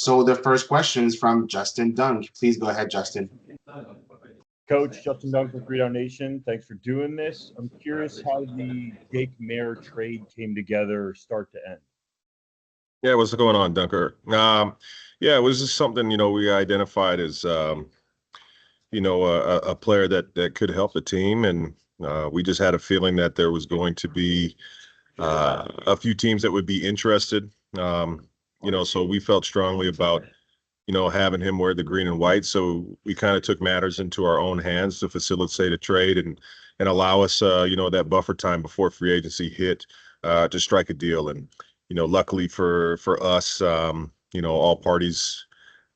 So the first question is from Justin Dunk. Please go ahead, Justin. Coach, Justin Dunk with 3 Down Nation. Thanks for doing this. I'm curious how the Jake Maier trade came together start to end. Yeah, what's going on, Dunker? Yeah, it was just something, we identified as, a player that could help the team. And we just had a feeling that there was going to be a few teams that would be interested. So we felt strongly about, having him wear the green and white. So we kind of took matters into our own hands to facilitate a trade and allow us, that buffer time before free agency hit to strike a deal. And, luckily for us, all parties,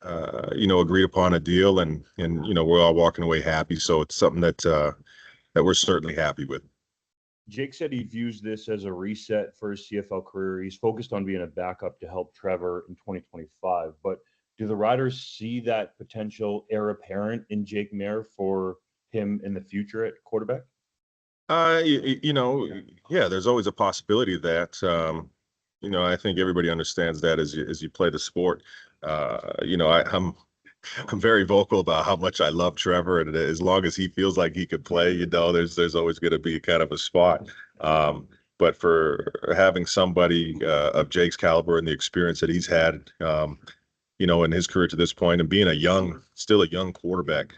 agreed upon a deal and, we're all walking away happy. So it's something that we're certainly happy with. Jake said he views this as a reset for his CFL career. He's focused on being a backup to help Trevor in 2025. But do the Riders see that potential heir apparent in Jake Maier for him in the future at quarterback? Yeah, there's always a possibility of that. I think everybody understands that as you play the sport. I'm very vocal about how much I love Trevor, and as long as he feels like he could play, there's always going to be kind of a spot. But for having somebody of Jake's caliber and the experience that he's had, in his career to this point, and being still a young quarterback,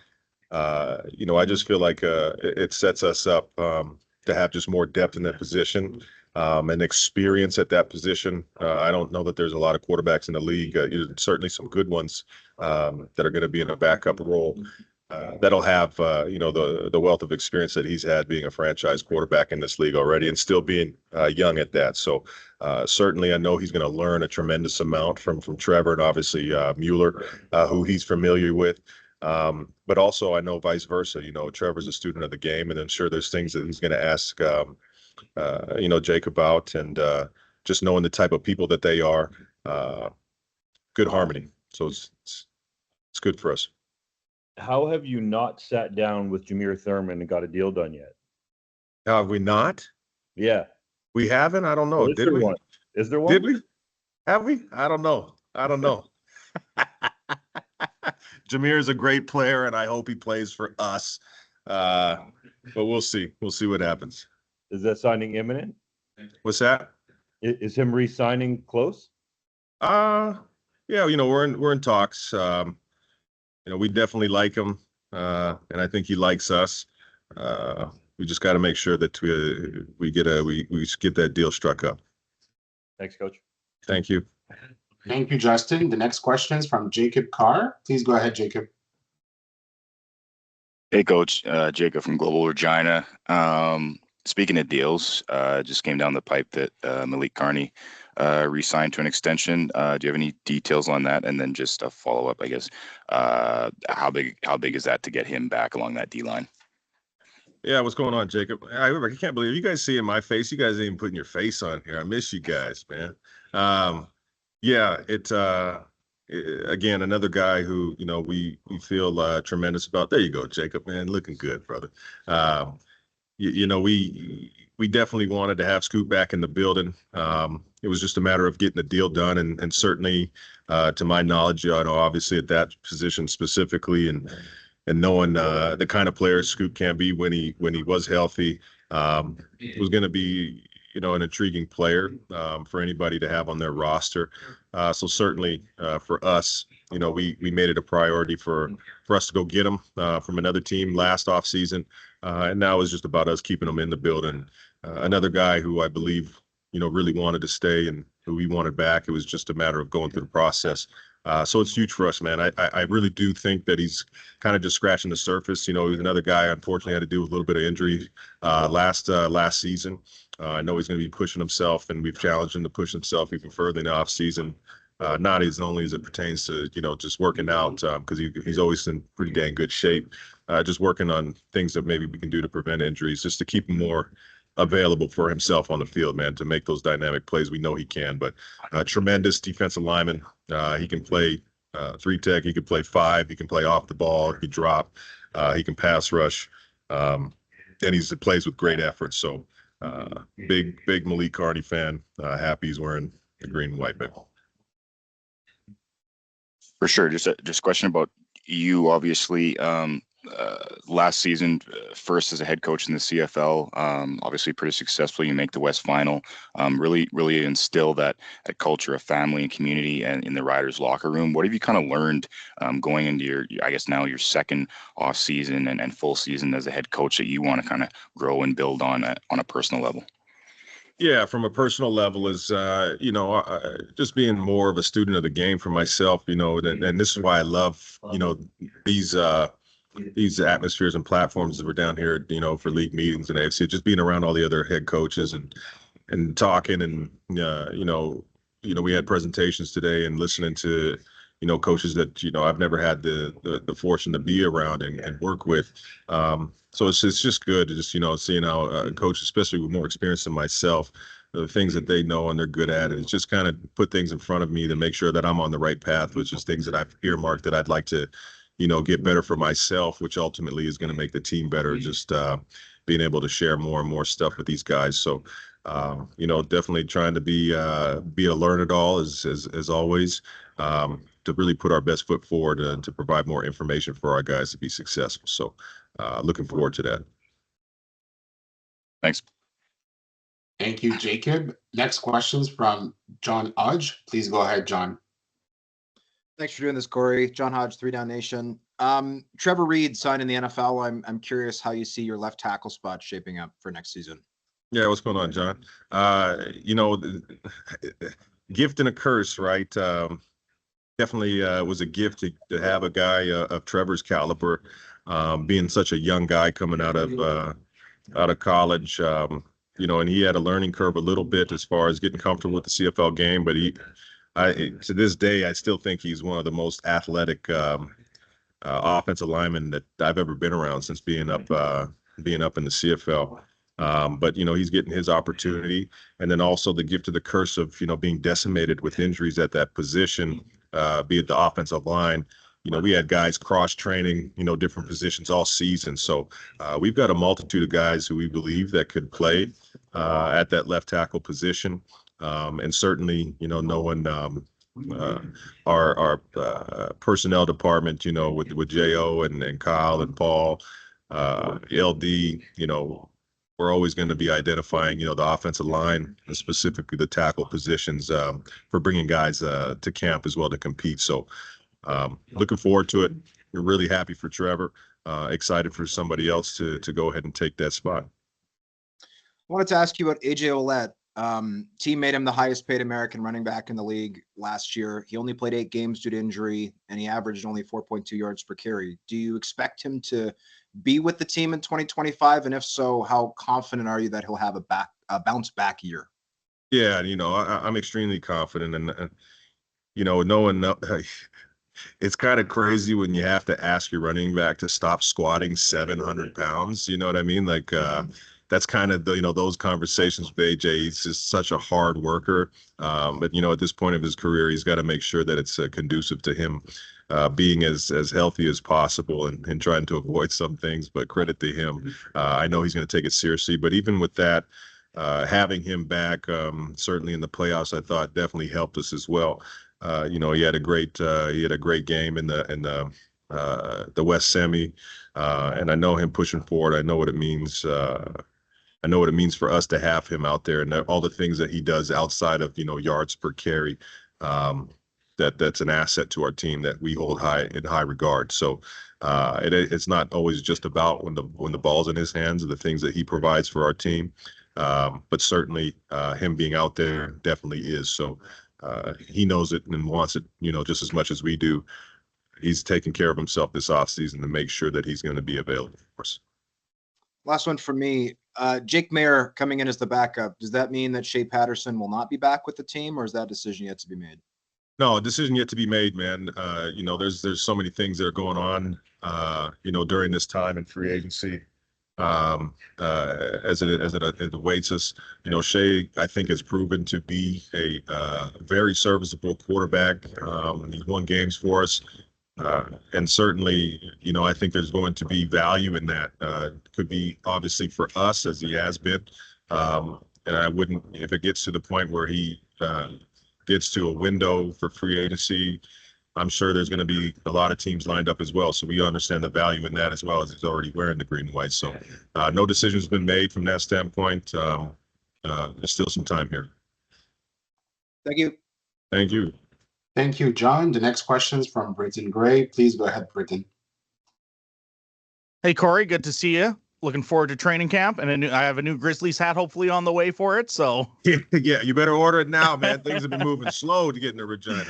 I just feel like it sets us up to have just more depth in that position. And experience at that position. I don't know that there's a lot of quarterbacks in the league, certainly some good ones that are going to be in a backup role that'll have, the wealth of experience that he's had being a franchise quarterback in this league already and still being young at that. So certainly I know he's going to learn a tremendous amount from Trevor and obviously Mueller, who he's familiar with. But also I know vice versa. Trevor's a student of the game, and I'm sure there's things that he's going to ask Jake about, and just knowing the type of people that they are, good harmony. So it's good for us. How have you not sat down with Jameer Thurman and got a deal done yet? Have we not? Yeah. We haven't? I don't know. Did we? One? Is there one? Did we? Have we? I don't know. Jameer is a great player, and I hope he plays for us. But we'll see. We'll see what happens. Is that signing imminent? What's that? Is him re-signing close? Yeah, we're in talks. We definitely like him, and I think he likes us. We just got to make sure that we get that deal struck up. Thanks, Coach. Thank you. Thank you, Justin. The next question is from Jacob Carr. Please go ahead, Jacob. Hey, Coach. Jacob from Global Regina. Speaking of deals, just came down the pipe that Malik Carney re-signed to an extension. Do you have any details on that? And then just a follow-up, I guess. How big is that to get him back along that D-line? Yeah, what's going on, Jacob? I can't believe you guys seeing my face. You guys ain't even putting your face on here. I miss you guys, man. Yeah, again, another guy who, we feel tremendous about. There you go, Jacob, man. Looking good, brother. We definitely wanted to have Scoot back in the building. It was just a matter of getting the deal done, and certainly, to my knowledge, obviously at that position specifically, and knowing the kind of player Scoot can be when he was healthy, was going to be an intriguing player for anybody to have on their roster. So certainly for us, we made it a priority for us to go get him from another team last offseason. And now it's just about us keeping him in the building. Another guy who I believe, really wanted to stay and who we wanted back. It was just a matter of going through the process. So it's huge for us, man. I really do think that he's kind of just scratching the surface. He's another guy, unfortunately, had to deal with a little bit of injury last season. I know he's going to be pushing himself, and we've challenged him to push himself even further in the off season. Not as only as it pertains to, just working out, because he's always in pretty dang good shape. Just working on things that maybe we can do to prevent injuries, just to keep him more available for himself on the field, man, to make those dynamic plays. We know he can, but tremendous defensive lineman. He can play 3-tech, he can play 5, he can play off the ball, he can drop, he can pass rush, and he plays with great effort. So big Malik Carney fan. Happy he's wearing the green and white, baby. For sure. Just a question about you. Obviously, last season, first as a head coach in the CFL. Obviously, pretty successful. You make the West Final. Really instill that culture of family and community and in the riders' locker room. What have you kind of learned going into your, I guess now your second off season and full season as a head coach that you want to kind of grow and build on a personal level? Yeah, from a personal level is, just being more of a student of the game for myself, and this is why I love, these atmospheres and platforms that we're down here, for league meetings and AFC, just being around all the other head coaches and talking and, we had presentations today and listening to, coaches that, I've never had the fortune to be around and work with. So it's just good to just, seeing how coaches, especially with more experience than myself, the things that they know and they're good at, and it's just kind of put things in front of me to make sure that I'm on the right path, which is things that I've earmarked that I'd like to, get better for myself, which ultimately is going to make the team better. Just being able to share more and more stuff with these guys. So, definitely trying to be a learn-it-all as always, to really put our best foot forward to provide more information for our guys to be successful. So, looking forward to that. Thanks. Thank you, Jacob. Next questions from John Hodge. Please go ahead, John. Thanks for doing this, Cory. John Hodge, 3 Down Nation. Trevor Reed signed in the NFL. I'm curious how you see your left tackle spot shaping up for next season. Yeah, what's going on, John? Gift and a curse, right? Definitely was a gift to have a guy of Trevor's caliber, being such a young guy coming out of college. And he had a learning curve a little bit as far as getting comfortable with the CFL game, but to this day, I still think he's one of the most athletic offensive linemen that I've ever been around since being up in the CFL. But he's getting his opportunity, and then also the gift of the curse of being decimated with injuries at that position, be it the offensive line. We had guys cross training, different positions all season. So we've got a multitude of guys who we believe that could play at that left tackle position. And certainly, knowing our personnel department, with J.O. and Kyle and Paul, LD, we're always going to be identifying, the offensive line, and specifically the tackle positions, for bringing guys to camp as well to compete. So looking forward to it. We're really happy for Trevor. Excited for somebody else to go ahead and take that spot. I wanted to ask you about AJ Ouellette. Team made him the highest paid American running back in the league last year. He only played 8 games due to injury, and he averaged only 4.2 yards per carry. Do you expect him to be with the team in 2025? And if so, how confident are you that he'll have a bounce back year? Yeah, I'm extremely confident, and knowing it's kind of crazy when you have to ask your running back to stop squatting 700 pounds. You know what I mean? Like, that's kind of those conversations with AJ. He's just such a hard worker. But, at this point of his career, he's got to make sure that it's conducive to him being as healthy as possible and trying to avoid some things. But credit to him. I know he's going to take it seriously. But even with that, having him back, certainly in the playoffs, I thought definitely helped us as well. He had a great game in the West Semi, and I know him pushing forward. I know what it means. I know what it means for us to have him out there, and all the things that he does outside of yards per carry. That's an asset to our team that we hold in high regard. So it's not always just about when the ball's in his hands and the things that he provides for our team, but certainly him being out there definitely is. So he knows it and wants it, just as much as we do. He's taking care of himself this offseason to make sure that he's going to be available for us. Last one for me. Jake Mayer coming in as the backup. Does that mean that Shea Patterson will not be back with the team, or is that decision yet to be made? No, decision yet to be made, man. There's so many things that are going on, during this time in free agency. As it awaits us, Shea, I think, has proven to be a very serviceable quarterback. He's won games for us. And certainly, I think there's going to be value in that. Could be obviously for us, as he has been. And I wouldn't, if it gets to the point where he gets to a window for free agency, I'm sure there's going to be a lot of teams lined up as well. So we understand the value in that as well as he's already wearing the green and white. So no decision's been made from that standpoint. There's still some time here. Thank you. Thank you. Thank you, John. The next question is from Britton Gray. Please go ahead, Britton. Hey, Cory, good to see you. Looking forward to training camp, and I have a new Grizzlies hat hopefully on the way for it. So yeah, you better order it now, man. Things have been moving slow to get in the Regina.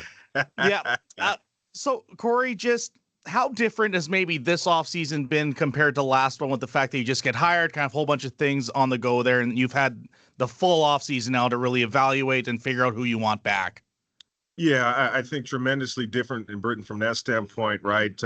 yeah. So Cory, just how different has maybe this offseason been compared to last one with the fact that you just get hired, kind of a whole bunch of things on the go there, and you've had the full offseason now to really evaluate and figure out who you want back? Yeah, I think tremendously different in Britain from that standpoint, right?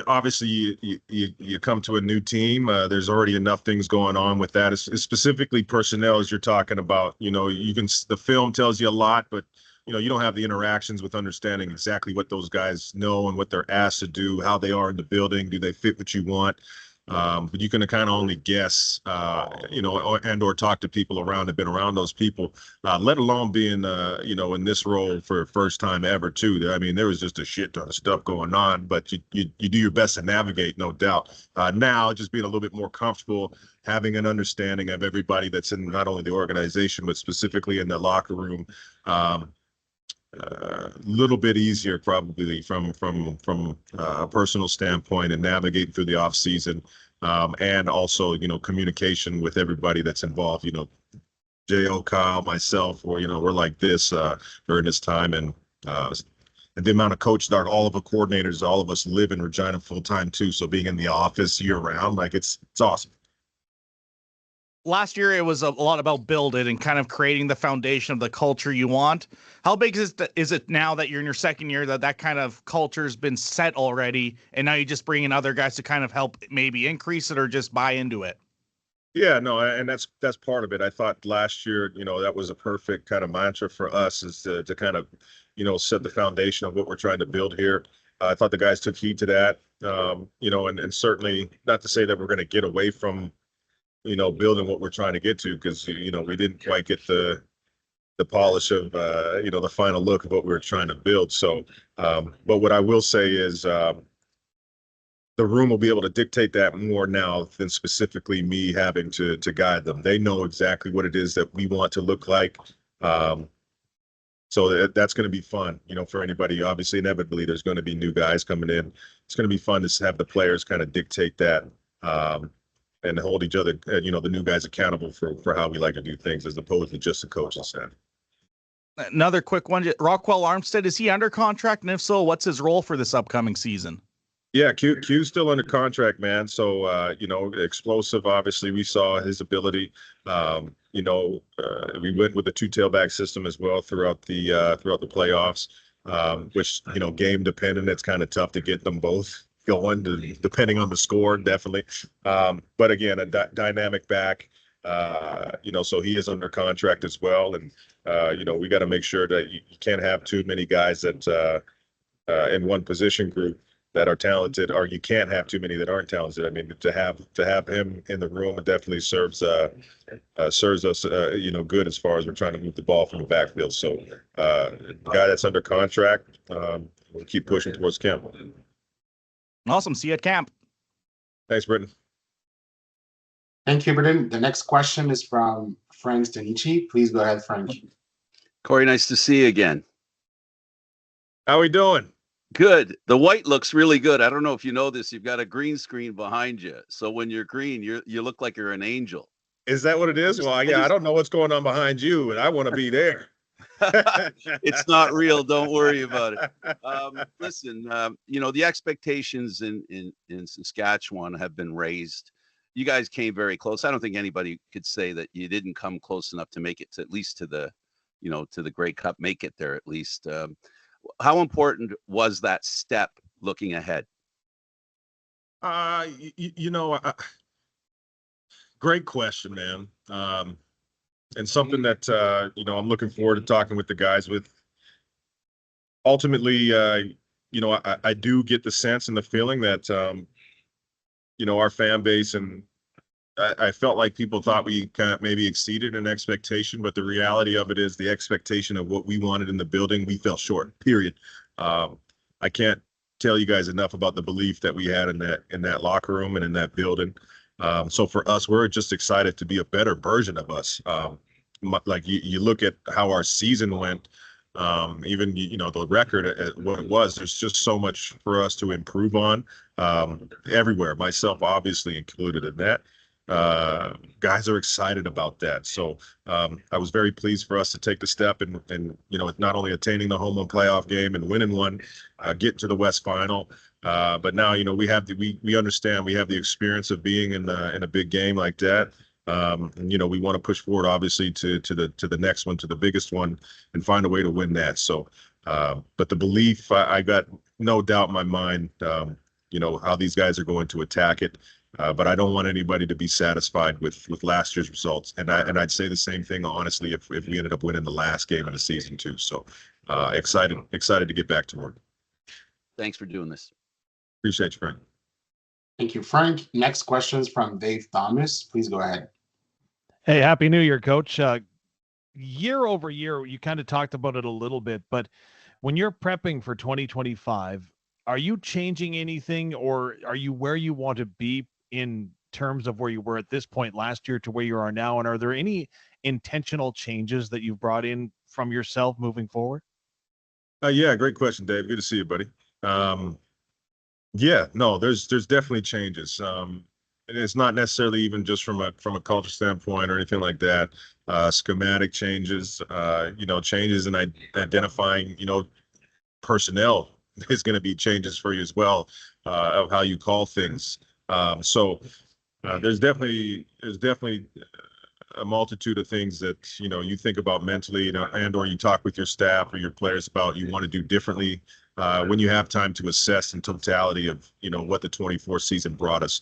Obviously you come to a new team. There's already enough things going on with that. It's specifically personnel, as you're talking about. The film tells you a lot, but you don't have the interactions with understanding exactly what those guys know and what they're asked to do, how they are in the building, do they fit what you want. But you can kind of only guess, or talk to people around have been around those people, let alone being, in this role for first time ever too. I mean, there was just a shit ton of stuff going on, but you do your best to navigate, no doubt. Now just being a little bit more comfortable, having an understanding of everybody that's in not only the organization, but specifically in the locker room. Little bit easier probably from a personal standpoint and navigating through the off season, and also communication with everybody that's involved. Jo, Kyle, myself, or we're like this during this time, and the amount of coaches, all of the coordinators, all of us live in Regina full time too. So being in the office year round, like it's awesome. Last year, it was a lot about build it and kind of creating the foundation of the culture you want. How big is it now that you're in your second year that kind of culture has been set already, and now you just bring in other guys to kind of help maybe increase it or just buy into it? Yeah, no, and that's part of it. I thought last year, that was a perfect kind of mantra for us, is to kind of, set the foundation of what we're trying to build here. I thought the guys took heed to that, and certainly not to say that we're going to get away from building what we're trying to get to, because we didn't quite get the polish of the final look of what we were trying to build. So but what I will say is the room will be able to dictate that more now than specifically me having to guide them. They know exactly what it is that we want to look like. So that's going to be fun, for anybody. Obviously, inevitably there's going to be new guys coming in. It's going to be fun to have the players kind of dictate that, and hold each other, the new guys accountable for how we like to do things, as opposed to just the coaching staff. Another quick one. Rockwell Armstead, is he under contract? And if so, what's his role for this upcoming season? Yeah, Q's still under contract, man. So, explosive, obviously we saw his ability. We went with the two tailback system as well throughout the playoffs, which, game dependent, it's kind of tough to get them both going, depending on the score, definitely. But again, a dynamic back, so he is under contract as well. And, we got to make sure that you can't have too many guys that in one position group that are talented, or you can't have too many that aren't talented. I mean, to have him in the room, it definitely serves us, good as far as we're trying to move the ball from the backfield. So, guy that's under contract, we'll keep pushing towards camp. Awesome. See you at camp. Thanks, Britton. Thank you, Britton. The next question is from Frank Stanici. Please go ahead, Frank. Cory, nice to see you again. How we doing? Good. The white looks really good. I don't know if you know this. You've got a green screen behind you. So when you're green, you look like you're an angel. Is that what it is? Well, yeah, I don't know what's going on behind you, and I want to be there. It's not real. Don't worry about it. Listen, the expectations in Saskatchewan have been raised. You guys came very close. I don't think anybody could say that you didn't come close enough to make it to at least to the Grey Cup, make it there at least. How important was that step looking ahead? Great question, man. And something that, I'm looking forward to talking with the guys with. Ultimately, I do get the sense and the feeling that, our fan base and I felt like people thought we kind of maybe exceeded an expectation, but the reality of it is the expectation of what we wanted in the building, we fell short, period. I can't tell you guys enough about the belief that we had in that locker room and in that building. So for us, we're just excited to be a better version of us. Like you look at how our season went, even the record what it was. There's just so much for us to improve on everywhere. Myself, obviously included in that. Guys are excited about that. So I was very pleased for us to take the step and not only attaining the home run playoff game and winning one, getting to the West Final. But now, we understand we have the experience of being in a big game like that. We want to push forward, obviously, to the next one, to the biggest one, and find a way to win that. So, but the belief, I got no doubt in my mind, how these guys are going to attack it. But I don't want anybody to be satisfied with last year's results. And I'd say the same thing, honestly, if we ended up winning the last game of the season too. So excited to get back to work. Thanks for doing this. Appreciate you, Frank. Thank you, Frank. Next questions from Dave Thomas. Please go ahead. Hey, Happy New Year, Coach. Year over year, you kind of talked about it a little bit, but when you're prepping for 2025, are you changing anything, or are you where you want to be in terms of where you were at this point last year to where you are now? And are there any intentional changes that you've brought in from yourself moving forward? Yeah, great question, Dave. Good to see you, buddy. Yeah, no, there's definitely changes. And it's not necessarily even just from a culture standpoint or anything like that. Schematic changes, changes in identifying, personnel is going to be changes for you as well, of how you call things. So there's definitely a multitude of things that you think about mentally, and or you talk with your staff or your players about you want to do differently when you have time to assess in totality of what the 24 season brought us.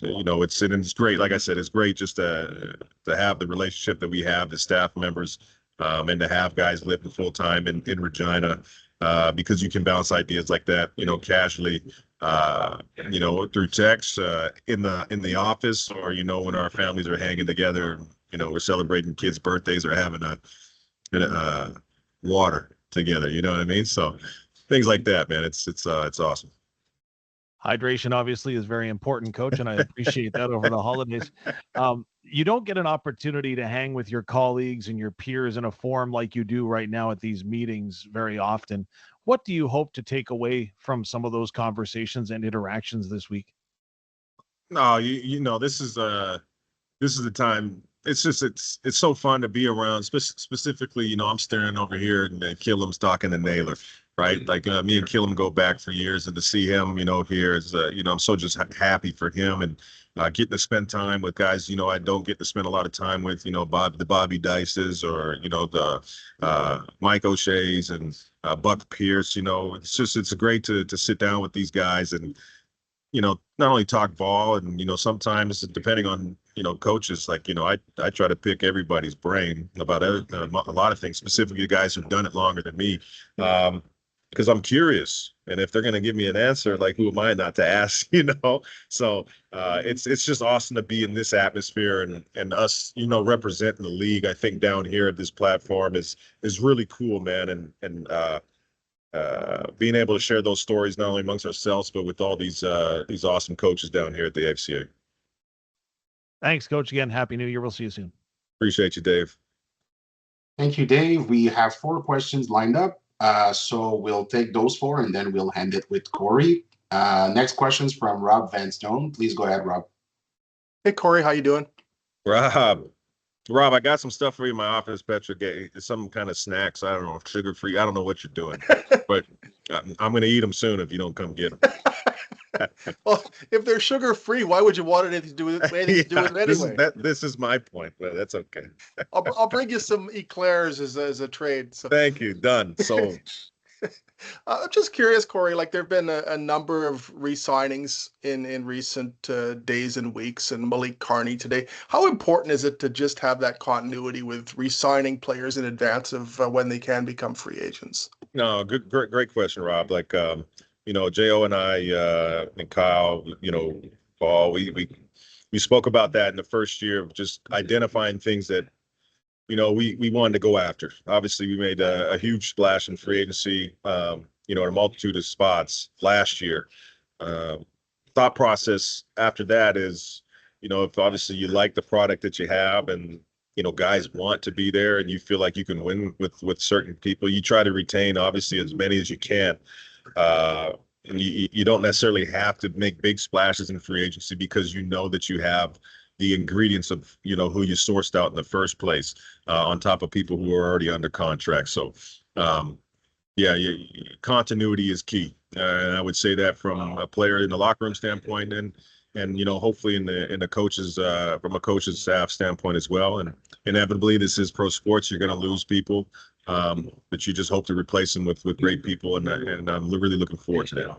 It's great. Like I said, it's great just to have the relationship that we have, the staff members, and to have guys living full time in Regina, because you can bounce ideas like that, casually, through text, in the office, or when our families are hanging together, we're celebrating kids' birthdays or having a water together. You know what I mean? So things like that, man. It's awesome. Hydration obviously is very important, Coach, and I appreciate that over the holidays. You don't get an opportunity to hang with your colleagues and your peers in a forum like you do right now at these meetings very often. What do you hope to take away from some of those conversations and interactions this week? No, this is the time. It's just it's so fun to be around. Specifically, I'm staring over here and Killam's talking to Naylor, right? Like me and Killam go back for years, and to see him, here is, I'm so just happy for him, and getting to spend time with guys, I don't get to spend a lot of time with, the Bobby Dices, or the Mike O'Shea's and Buck Pierce. It's great to sit down with these guys and not only talk ball, and sometimes depending on coaches, like I try to pick everybody's brain about a lot of things, specifically guys who've done it longer than me, because I'm curious, and if they're going to give me an answer, like, who am I not to ask? So it's just awesome to be in this atmosphere, and us representing the league. I think down here at this platform is really cool, man, and being able to share those stories not only amongst ourselves but with all these awesome coaches down here at the FCA. Thanks, Coach. Again, Happy New Year. We'll see you soon. Appreciate you, Dave. Thank you, Dave. We have 4 questions lined up. So we'll take those 4 and then we'll end it with Cory. Next questions from Rob Van Stone. Please go ahead, Rob. Hey, Cory, how you doing? Rob, I got some stuff for you in my office. Petra, get some kind of snacks. I don't know, sugar-free. I don't know what you're doing, but I'm going to eat them soon if you don't come get them. Well, if they're sugar-free, why would you want anything to do with it anyway? This is my point, but that's okay. I'll bring you some eclairs as a trade. So. Thank you. Done. So I'm just curious, Cory, like there have been a number of re-signings in recent days and weeks, and Malik Carney today. How important is it to just have that continuity with re-signing players in advance of when they can become free agents? No, great question, Rob. Like, Jo and I, and Kyle, Paul, we we spoke about that in the first year of just identifying things that, we wanted to go after. Obviously, we made a huge splash in free agency, in a multitude of spots last year. Thought process after that is, if obviously you like the product that you have and, guys want to be there and you feel like you can win with certain people, you try to retain obviously as many as you can. And you don't necessarily have to make big splashes in free agency because you know that you have the ingredients of, who you sourced out in the first place, on top of people who are already under contract. So, yeah, continuity is key. And I would say that from a player in the locker room standpoint and hopefully in the coaches, from a coach's staff standpoint as well. And inevitably, this is pro sports. You're going to lose people, but you just hope to replace them with great people. And I'm really looking forward to that.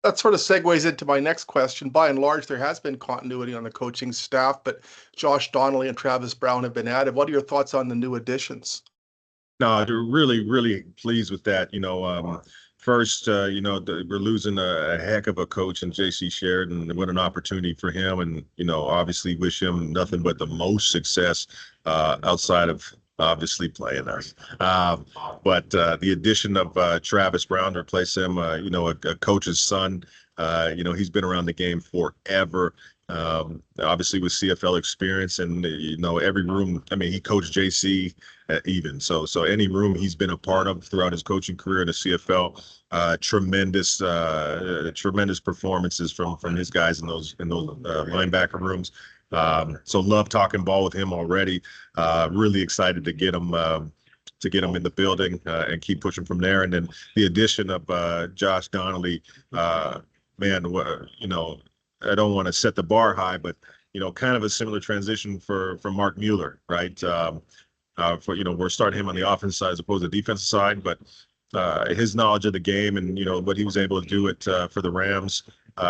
That sort of segues into my next question. By and large, there has been continuity on the coaching staff, but Josh Donnelly and Travis Brown have been added. What are your thoughts on the new additions? No, they're really, really pleased with that. First, we're losing a heck of a coach in JC Sheridan. What an opportunity for him. And, obviously wish him nothing but the most success outside of obviously playing us. But the addition of Travis Brown to replace him, a coach's son, he's been around the game forever. Obviously with CFL experience and, every room, he coached JC even. So any room he's been a part of throughout his coaching career in the CFL, tremendous performances from his guys in those linebacker rooms. So love talking ball with him already. Really excited to get him in the building and keep pushing from there. And then the addition of Josh Donnelly, man, I don't want to set the bar high, but kind of a similar transition for Mark Mueller, right? We're starting him on the offense side as opposed to the defensive side, but his knowledge of the game and what he was able to do it for the Rams,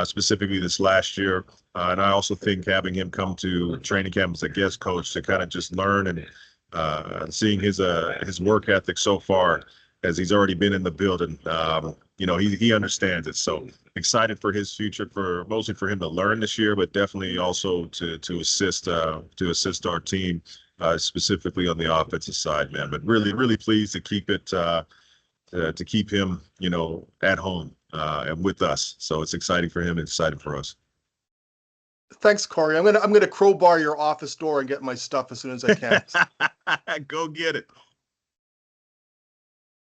specifically this last year, and I also think having him come to training camp as a guest coach to kind of just learn and seeing his work ethic so far as he's already been in the building, he understands it. So excited for his future, mostly for him to learn this year, but definitely also to assist our team, specifically on the offensive side, man. But really, really pleased to keep him, at home and with us. So it's exciting for him and exciting for us. Thanks, Cory. I'm gonna crowbar your office door and get my stuff as soon as I can. Go get it.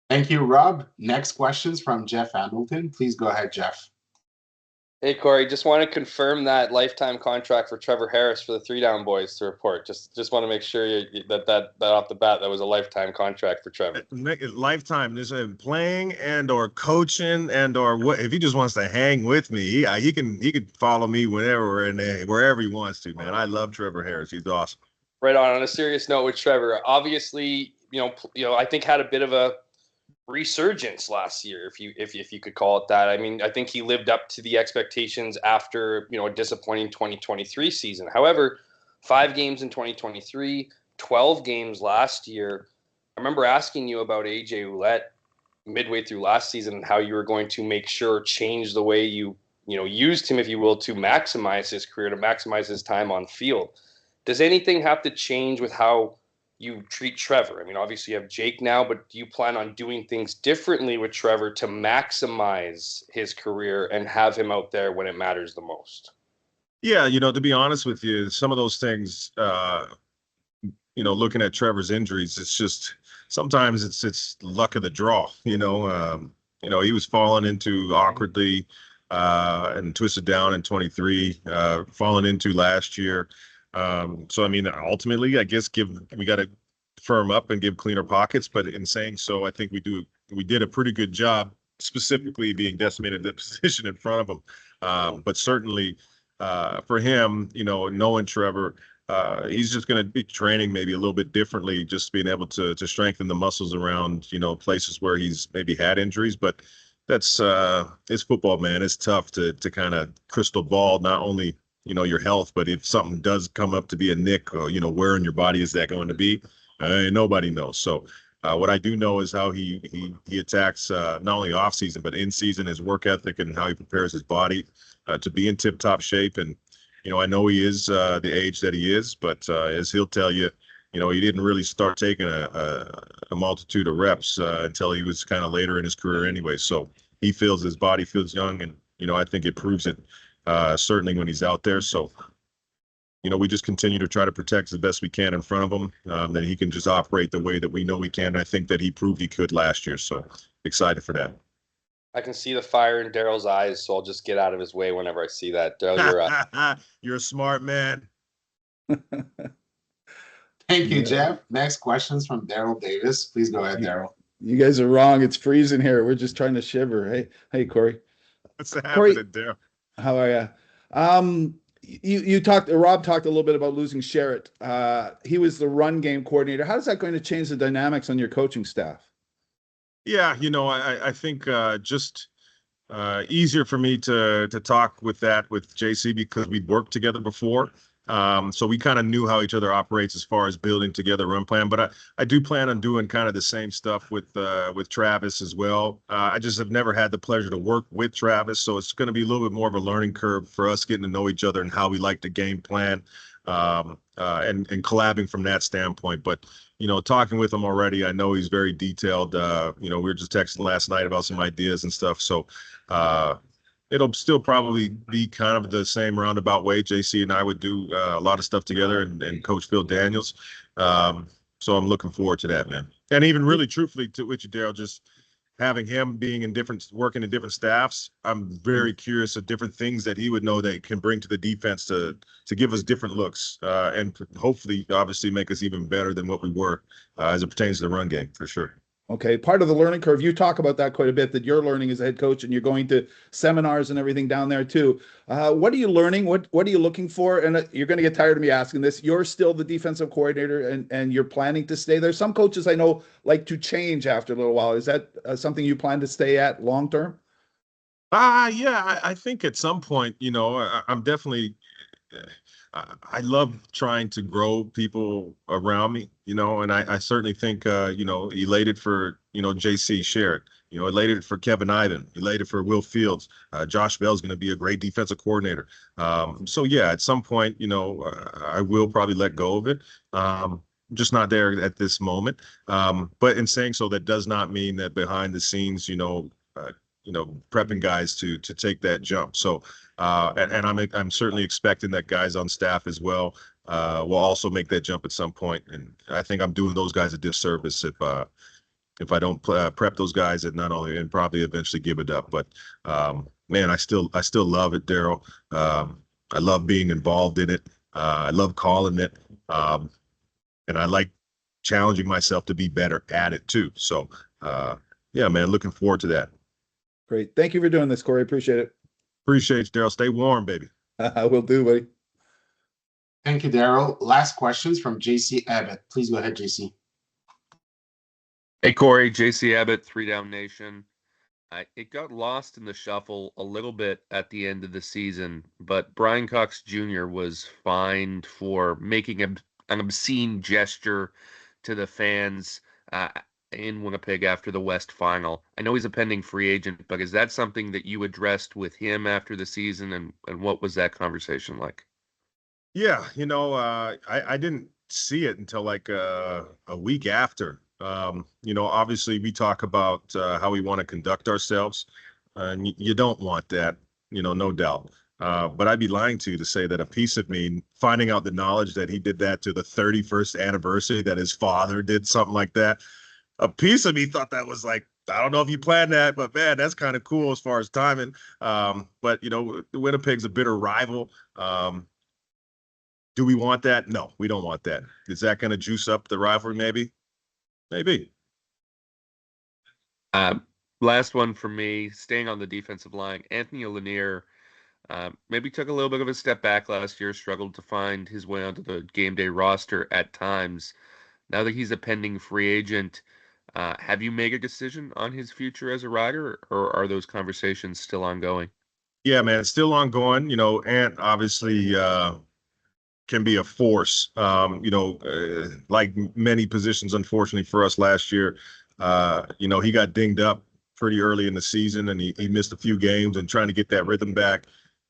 Thank you, Rob. Next questions from Jeff Hamilton. Please go ahead, Jeff. Hey, Cory, just want to confirm that lifetime contract for Trevor Harris for the 3 Down Boys to report. Just want to make sure that off the bat, that was a lifetime contract for Trevor. Lifetime. There's a playing and or coaching and or what. If he just wants to hang with me, he can follow me whenever and wherever he wants to, man. I love Trevor Harris. He's awesome. Right on. On a serious note with Trevor, obviously, I think had a bit of a resurgence last year, if you could call it that. I think he lived up to the expectations after a disappointing 2023 season. However, 5 games in 2023, 12 games last year. I remember asking you about AJ Ouellette midway through last season and how you were going to make sure change the way you used him, if you will, to maximize his career, to maximize his time on field. Does anything have to change with how you treat Trevor? Obviously you have Jake now, but do you plan on doing things differently with Trevor to maximize his career and have him out there when it matters the most? Yeah, to be honest with you, some of those things, looking at Trevor's injuries, it's just sometimes it's luck of the draw. He was falling into awkwardly and twisted down in 23, falling into last year. So ultimately, I guess we got to firm up and give cleaner pockets. But in saying so, I think we did a pretty good job, specifically being decimated the position in front of him. But certainly for him, knowing Trevor, he's just going to be training maybe a little bit differently, just being able to strengthen the muscles around places where he's maybe had injuries. But that's it's football, man. It's tough to kind of crystal ball not only your health, but if something does come up to be a nick, or where in your body is that going to be? Nobody knows. So what I do know is how he attacks not only off season but in season, his work ethic and how he prepares his body to be in tip top shape. And I know he is the age that he is, but as he'll tell you, he didn't really start taking a multitude of reps until he was kind of later in his career anyway. So he feels his body feels young, and I think it proves it certainly when he's out there. So we just continue to try to protect the best we can in front of him, that he can just operate the way that we know he can. And I think that he proved he could last year. So excited for that. I can see the fire in Daryl's eyes, so I'll just get out of his way whenever I see that. Daryl, you're a smart man. Thank you, Jeff. Next question's from Daryl Davis. Please go ahead, Daryl. You guys are wrong. It's freezing here. We're just trying to shiver. Hey, Cory. What's happening, Daryl? How are you? Rob talked a little bit about losing Sherritt. He was the run game coordinator. How's that going to change the dynamics on your coaching staff? Yeah, I think just easier for me to talk with JC because we'd worked together before. So we kind of knew how each other operates as far as building together a run plan. But I do plan on doing kind of the same stuff with Travis as well. I just have never had the pleasure to work with Travis, so it's going to be a little bit more of a learning curve for us getting to know each other and how we like to game plan, and collabing from that standpoint. But talking with him already, I know he's very detailed. We were just texting last night about some ideas and stuff. So it'll still probably be kind of the same roundabout way. JC and I would do a lot of stuff together, and Coach Phil Daniels. So I'm looking forward to that, man. And even really truthfully with you, Daryl, just having him working in different staffs, I'm very curious of different things that he would know that he can bring to the defense to give us different looks, and hopefully, obviously, make us even better than what we were as it pertains to the run game, for sure. Okay, part of the learning curve, you talk about that quite a bit, that you're learning as a head coach and you're going to seminars and everything down there too. What are you learning? What are you looking for? And you're going to get tired of me asking this. You're still the defensive coordinator, and you're planning to stay there. Some coaches I know like to change after a little while. Is that something you plan to stay at long term? Yeah, I think at some point, I'm definitely I love trying to grow people around me, and I certainly think, elated for, JC Sherritt, elated for Kevin Ivan, elated for Will Fields. Josh Bell's going to be a great defensive coordinator. So yeah, at some point, I will probably let go of it. Just not there at this moment. But in saying so, that does not mean that behind the scenes, prepping guys to take that jump. So, and I'm certainly expecting that guys on staff as well will also make that jump at some point. And I think I'm doing those guys a disservice if I don't prep those guys and probably eventually give it up. But man, I still love it, Daryl. I love being involved in it. I love calling it, and I like challenging myself to be better at it too. So yeah, man, looking forward to that. Great. Thank you for doing this, Cory. Appreciate it. Appreciate you, Daryl. Stay warm, baby. Will do, buddy. Thank you, Daryl. Last questions from JC Abbott. Please go ahead, JC. Hey, Cory, JC Abbott, 3 Down Nation. It got lost in the shuffle a little bit at the end of the season, but Brian Cox Jr. was fined for making an obscene gesture to the fans in Winnipeg after the West Final. I know he's a pending free agent, but is that something that you addressed with him after the season, and what was that conversation like? Yeah, I didn't see it until like a week after. Obviously we talk about how we want to conduct ourselves, and you don't want that, no doubt. But I'd be lying to you to say that a piece of me, finding out the knowledge that he did that to the 31st anniversary, that his father did something like that, a piece of me thought that was like, I don't know if you planned that, but man, that's kind of cool as far as timing. But Winnipeg's a bitter rival. Do we want that? No, we don't want that. Is that going to juice up the rivalry? Maybe. Last one for me, staying on the defensive line. Anthony Lanier maybe took a little bit of a step back last year, struggled to find his way onto the game day roster at times. Now that he's a pending free agent, have you made a decision on his future as a rider, or are those conversations still ongoing? Yeah, man, it's still ongoing. Ant obviously can be a force, like many positions, unfortunately for us last year. He got dinged up pretty early in the season, and he missed a few games, and trying to get that rhythm back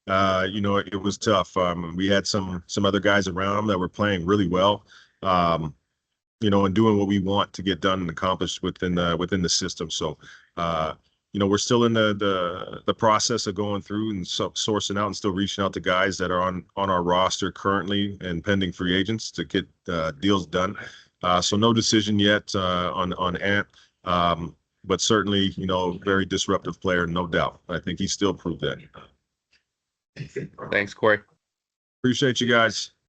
it was tough. We had some other guys around him that were playing really well. And doing what we want to get done and accomplished within the system. So, we're still in the process of going through and sourcing out and still reaching out to guys that are on our roster currently and pending free agents to get deals done. So no decision yet on Ant, but certainly, very disruptive player, no doubt. I think he still proved that. Thanks, Cory. Appreciate you guys.